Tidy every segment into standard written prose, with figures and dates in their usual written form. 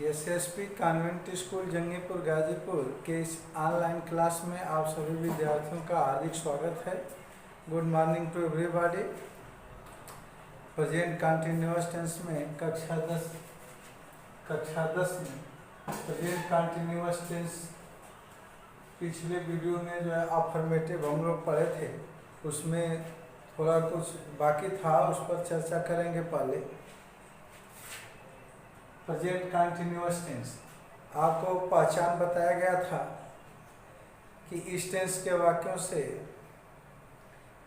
SSP convent school Jangipur Ghazipur के इस online class में आप सभी विद्यार्थियों का हार्दिक स्वागत है। Good morning to everybody. Present continuous tense में कक्षा 10 में प्रेजेंट कंटिन्यूअस टेंस पिछले वीडियो में जो है अफर्मेटिव हम लोग पढ़े थे, उसमें थोड़ा कुछ बाकी था, उस पर चर्चा करेंगे। पहले प्रेजेंट कंटिन्यूअस टेंस आपको पहचान बताया गया था कि इस टेंस के वाक्यों से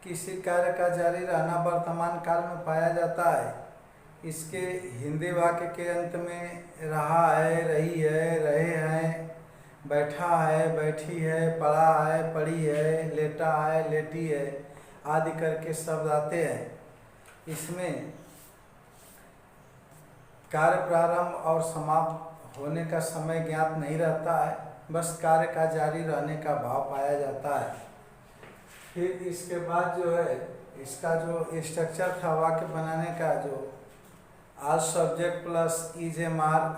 किसी कार्य का जारी रहना वर्तमान काल में पाया जाता है। इसके हिंदी वाक्य के अंत में रहा है, रही है, रहे हैं, बैठा है, बैठी है, पढ़ा है, पढ़ी है, लेटा है, लेटी है आदि करके शब्द आते हैं। इसमें कार्य प्रारंभ और समाप्त होने का समय ज्ञात नहीं रहता है, बस कार्य का जारी रहने का भाव पाया जाता है। फिर इसके बाद जो है इसका जो स्ट्रक्चर था वाक्य बनाने का, जो आज subject plus is a mark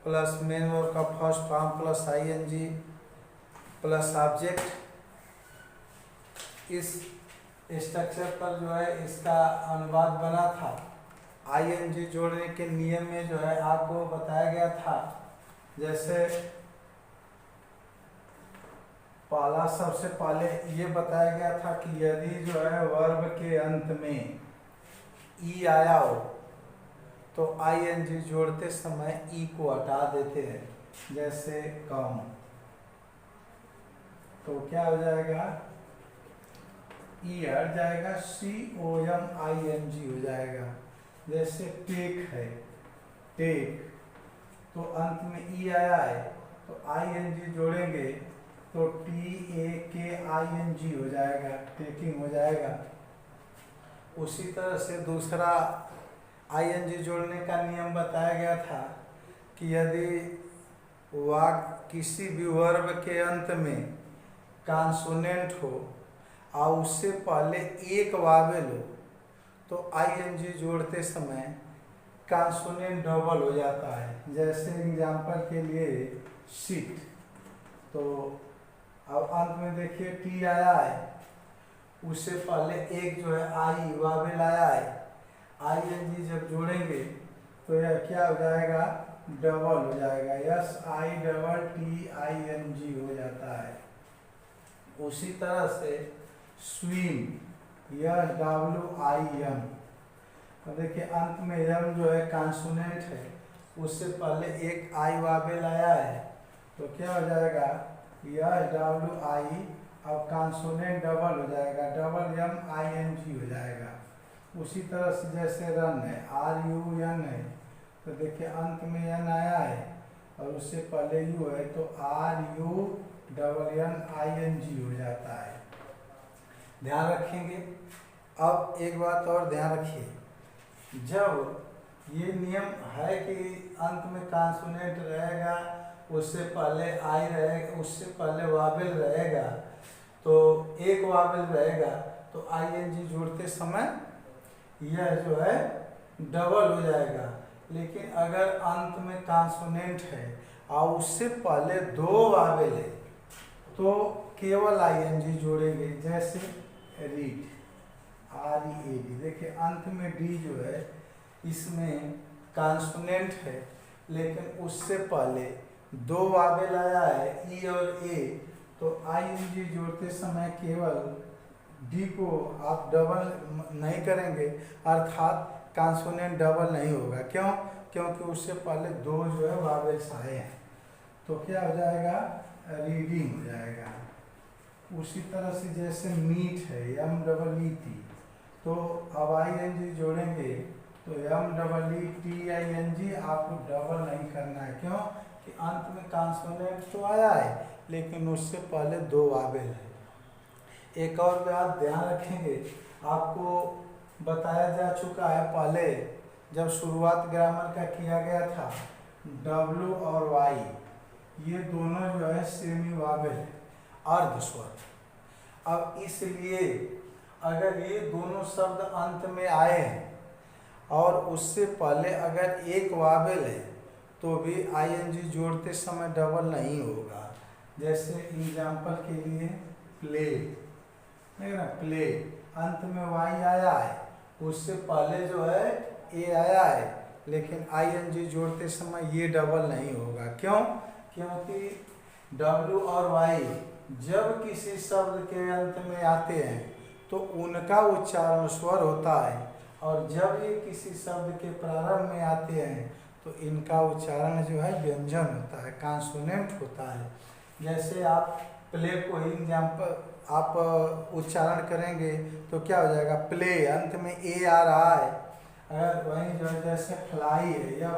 plus main verb का first form plus ING plus object, इस स्ट्रक्चर पर जो है इसका अनुवाद बना था। आईएनजी जोड़ने के नियम में जो है आपको बताया गया था, जैसे पहला सबसे पहले ये बताया गया था कि यदि जो है वर्ब के अंत में ई आया हो तो आईएनजी जोड़ते समय ई को हटा देते हैं। जैसे कम, तो क्या हो जाएगा, ई हट जाएगा, COMING हो जाएगा। जैसे टेक है, टेक, तो अंत में ई आया है तो आईएनजी जोड़ेंगे तो TAKING हो जाएगा, टेकिंग हो जाएगा। उसी तरह से दूसरा आईएनजी जोड़ने का नियम बताया गया था कि यदि किसी भी वर्ब के अंत में कॉन्सोनेंट हो और उससे पहले एक वावेल हो तो आईएनजी जोड़ते समय कॉन्सोनेंट डबल हो जाता है। जैसे एग्जांपल के लिए सीट, तो अब अंत में देखिए टी आया है, उससे पहले एक जो है आई वावेल आया है, आईएनजी जब जोड़ेंगे तो यह क्या हो जाएगा, डबल हो जाएगा, SITTING हो जाता है। उसी तरह से स्विम, यह WIM, तो देखिए अंत में यम जो है कॉन्सोनेंट है, उससे पहले एक आई वावेल आया है तो क्या हो जाएगा, यह WI, अब कॉन्सोनेंट डबल हो जाएगा, MING हो जाएगा। उसी तरह से जैसे रन है, RUN है, तो देखिए अंत में एन आया है और उससे पहले यू है तो RUNNING हो जाता है। ध्यान रखेंगे। अब एक बात और ध्यान रखिए, जब ये नियम है कि अंत में कॉन्सोनेंट रहेगा, उससे पहले आई रहेगा, उससे पहले वावेल रहेगा, तो एक वावेल रहेगा तो आईएनजी जोड़ते समय यह जो है डबल हो जाएगा। लेकिन अगर अंत में कॉन्सोनेंट है और उससे पहले दो वावेल है तो केवल आईएनजी जोड़ेंगे। जैसे रीड, READ, देखिए अंत में डी जो है इसमें कॉन्सोनेंट है, लेकिन उससे पहले दो वावेल आया है, ई और ए, तो आईएनजी जोड़ते समय केवल डी को आप डबल नहीं करेंगे, अर्थात कॉन्सोनेंट डबल नहीं होगा। क्यों? क्योंकि उससे पहले दो जो है वावेल्स आए हैं, तो क्या हो जाएगा, रीडिंग हो जाएगा। उसी तरह से जैसे मीट है, MEET, तो अब आईएनजी जोड़ेंगे तो MEETING आपको डबल नहीं करना है। क्यों? कि अंत में कॉन्सोनेंट तो आया है लेकिन उससे पहले दो वावेल है। एक और बात ध्यान रखेंगे, आपको बताया जा चुका है पहले जब शुरुआत ग्रामर का किया गया था, W और Y ये दोनों जो है सेमी वावेल है, अर्ध स्वर। अब इसलिए अगर ये दोनों शब्द अंत में आए हैं और उससे पहले अगर एक वावेल है तो भी आईएनजी जोड़ते समय डबल नहीं होगा। जैसे एग्जाम्पल के लिए प्ले, देख ना, प्ले अंत में वाई आया है, उससे पहले जो है ए आया है, लेकिन आईएनजी जोड़ते समय ये डबल नहीं होगा। क्यों? क्योंकि डब्ल्यू और वाई जब किसी शब्द के अंत में आते हैं तो उनका उच्चारण स्वर होता है, और जब ये किसी शब्द के प्रारंभ में आते हैं तो इनका उच्चारण जो है व्यंजन होता है, कॉन्सोनेंट होता है। जैसे आप प्ले को ही एग्जाम्पल आप उच्चारण करेंगे तो क्या हो जाएगा, प्ले अंत में ए आ रहा है, अगर वहीं जो है जैसे फ्लाई है या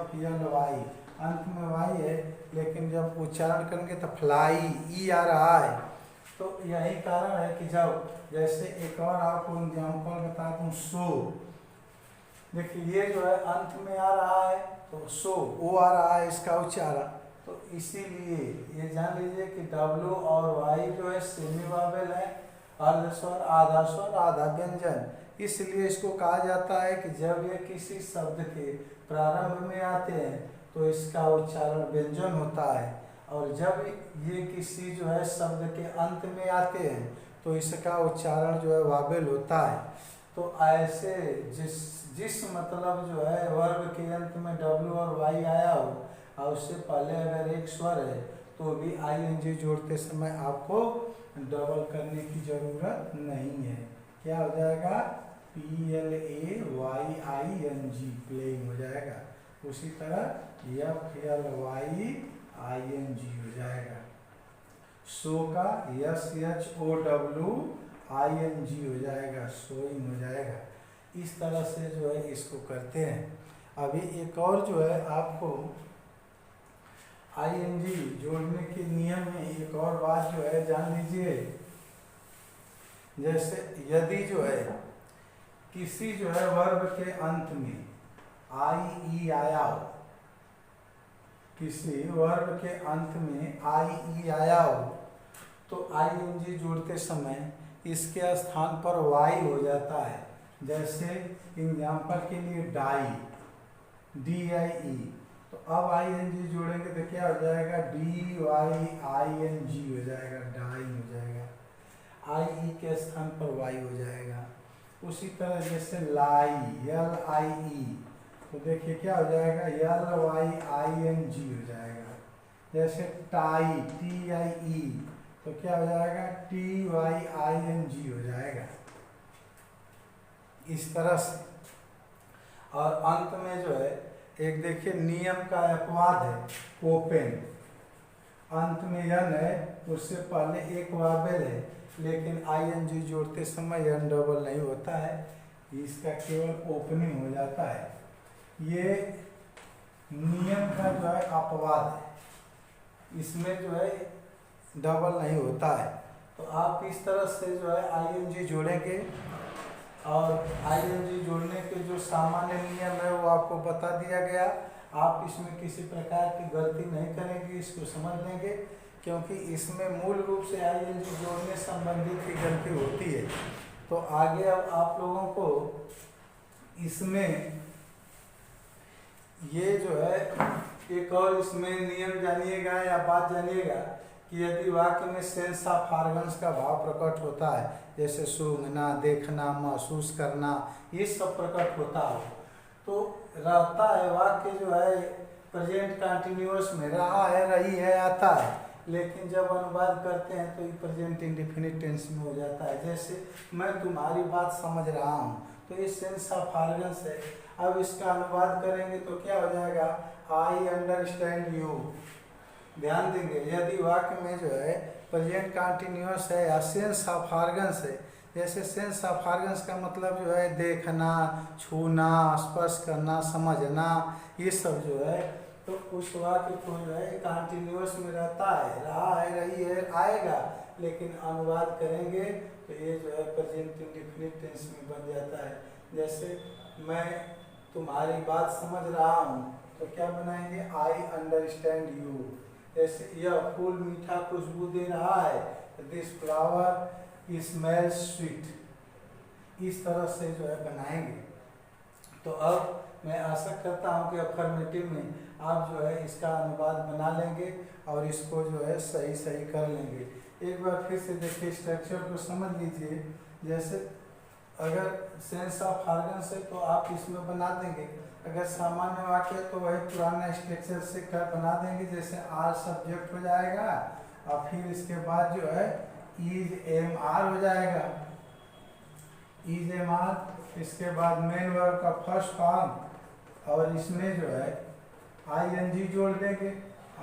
वाई अंत में वाई है, लेकिन जब उच्चारण करेंगे तो फ्लाई ई आ रहा है। तो यही कारण है कि जब, जैसे एक और आपको एग्जाम्पल बता दूं, सो, देखिए ये जो है अंत में आ रहा है तो सो ओ आ रहा है इसका उच्चारण। तो इसीलिए ये जान लीजिए कि डब्ल्यू और वाई जो है सेमी वावेल है, अर्ध स्वर, आधा स्वर, आधा व्यंजन। इसलिए इसको कहा जाता है कि जब ये किसी शब्द के प्रारंभ में आते हैं तो इसका उच्चारण व्यंजन होता है, और जब ये किसी जो है शब्द के अंत में आते हैं तो इसका उच्चारण जो है वावेल होता है। तो ऐसे जिस मतलब जो है वर्ब के अंत में डब्ल्यू और वाई आया हो और उससे पहले अगर एक स्वर है तो भी आईएनजी जोड़ते समय आपको डबल करने की जरूरत नहीं है। क्या हो जाएगा, PLAYING, प्लेइंग हो जाएगा। उसी तरह FLYING हो जाएगा। सो का SHOWING हो जाएगा, सोइंग हो जाएगा। इस तरह से जो है इसको करते हैं। अभी एक और जो है आपको आईएनजी जोड़ने के नियम में एक और बात जो है जान लीजिए। जैसे यदि जो है किसी जो है वर्ब के अंत में आई ई आया हो, किसी वर्ब के अंत में आई ई आया हो तो आईएनजी जोड़ते समय इसके स्थान पर वाई हो जाता है। जैसे एग्जाम्पल के लिए डाई, DIE, तो अब आईएनजी जोड़ेंगे तो क्या हो जाएगा, DYING हो जाएगा, डाइंग हो जाएगा। IE के स्थान पर वाई हो जाएगा। उसी तरह जैसे लाई, LIE, तो देखिए क्या हो जाएगा, LYING हो जाएगा। जैसे टाई, TIE, तो क्या हो जाएगा, TYING हो जाएगा। इस तरह से। और अंत में जो है एक देखिए नियम का अपवाद है, ओपन, अंत में यन है, उससे पहले एक वावेल है, लेकिन आईएनजी जोड़ते समय यन डबल नहीं होता है, इसका केवल ओपनिंग हो जाता है। ये नियम का जो है अपवाद है, इसमें जो है डबल नहीं होता है। तो आप इस तरह से जो है आईएनजी जोड़ेंगे, और आईएनजी जोड़ने के जो सामान्य नियम है वो आपको बता दिया गया। आप इसमें किसी प्रकार की गलती नहीं करेंगे, इसको समझ लेंगे, क्योंकि इसमें मूल रूप से आईएनजी जोड़ने संबंधित ही गलती होती है। तो आगे अब आप लोगों को इसमें ये जो है एक और इसमें नियम जानिएगा या बात जानिएगा कि यदि वाक्य में सेंस ऑफ ऑर्गन्स का भाव प्रकट होता है, जैसे सूंघना, देखना, महसूस करना, ये सब प्रकट होता हो, तो रहता है वाक्य जो है प्रेजेंट कंटिन्यूअस में, रहा है, रही है आता है, लेकिन जब अनुवाद करते हैं तो ये प्रेजेंट इंडेफिनिट टेंस में हो जाता है। जैसे मैं तुम्हारी बात समझ रहा हूँ, तो ये सेंस ऑफ ऑर्गन्स है। अब इसका अनुवाद करेंगे तो क्या हो जाएगा, आई अंडरस्टैंड यू। ध्यान देंगे, यदि वाक्य में जो है प्रेजेंट कंटिन्यूअस है या सेंस ऑफ ऑर्गन्स है, जैसे सेंस ऑफ ऑर्गन्स का मतलब जो है देखना, छूना, स्पर्श करना, समझना, ये सब जो है, तो उस वाक्य को जो है कंटिन्यूअस में रहता है, रहा है, रही है, आएगा, लेकिन अनुवाद करेंगे तो ये जो है प्रेजेंट इंडेफिनिट टेंस में बन जाता है। जैसे मैं तुम्हारी बात समझ रहा हूँ, तो क्या बनाएंगे, आई अंडरस्टैंड यू। जैसे यह फूल मीठा खुशबू दे रहा है, दिस फ्लावर स्मेल्स स्वीट। इस तरह से जो है बनाएंगे। तो अब मैं आशा करता हूँ कि अफर्मेटिव में आप जो है इसका अनुवाद बना लेंगे और इसको जो है सही सही कर लेंगे। एक बार फिर से देखिए, स्ट्रक्चर को समझ लीजिए। जैसे अगर सेंस ऑफ ऑर्गन से तो आप इसमें बना देंगे, अगर सामान्य वाक्य है तो वही पुराना स्ट्रक्चर से कर बना देंगे। जैसे आर सब्जेक्ट हो जाएगा और फिर इसके बाद जो है इज एम आर हो जाएगा, इज एम आर। इसके बाद मेन वर्ब का फर्स्ट फॉर्म और इसमें जो है आईएनजी जोड़ देंगे।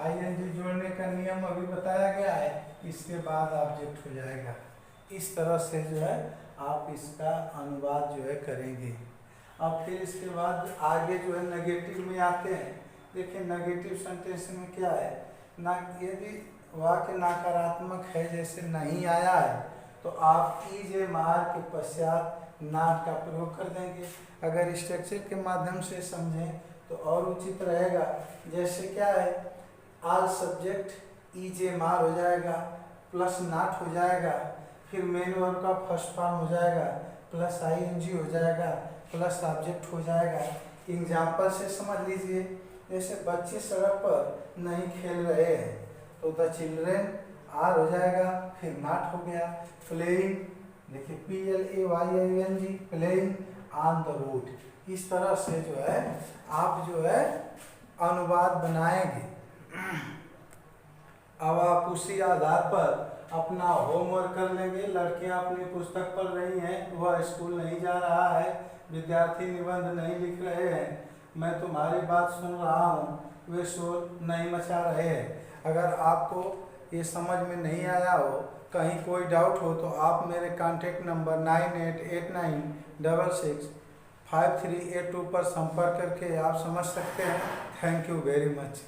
आईएनजी जोड़ने का नियम अभी बताया गया है। इसके बाद ऑब्जेक्ट हो जाएगा। इस तरह से जो है आप इसका अनुवाद जो है करेंगे। अब फिर इसके बाद आगे जो है नेगेटिव में आते हैं। देखिए नेगेटिव सेंटेंस में क्या है ना, यदि वाक्य नकारात्मक है जैसे नहीं आया है तो आप इज एम आर के पश्चात नॉट का प्रयोग कर देंगे। अगर स्ट्रक्चर के माध्यम से समझें तो और उचित रहेगा। जैसे क्या है, all subject is am are हो जाएगा प्लस नॉट हो जाएगा, फिर मेन वर्ब का फर्स्ट फॉर्म हो जाएगा प्लस आईएनजी हो जाएगा प्लस ऑब्जेक्ट हो जाएगा। एग्जाम्पल से समझ लीजिए, जैसे बच्चे सड़क पर नहीं खेल रहे हैं तो द चिल्ड्रेन आर हो जाएगा, फिर नॉट हो गया। प्लेइंग, देखिए PLAYING, playing on the road. इस तरह से जो है आप जो है अनुवाद बनाएंगे। अब आप उसी आधार पर अपना होमवर्क कर लेंगे। लड़कियां अपनी पुस्तक पढ़ रही हैं, वह स्कूल नहीं जा रहा है, विद्यार्थी निबंध नहीं लिख रहे हैं, मैं तुम्हारी बात सुन रहा हूँ, वे शोर नहीं मचा रहे हैं। अगर आपको ये समझ में नहीं आया हो, कहीं कोई डाउट हो तो आप मेरे कॉन्टैक्ट नंबर 9889665382 पर संपर्क करके आप समझ सकते हैं। Thank you very much.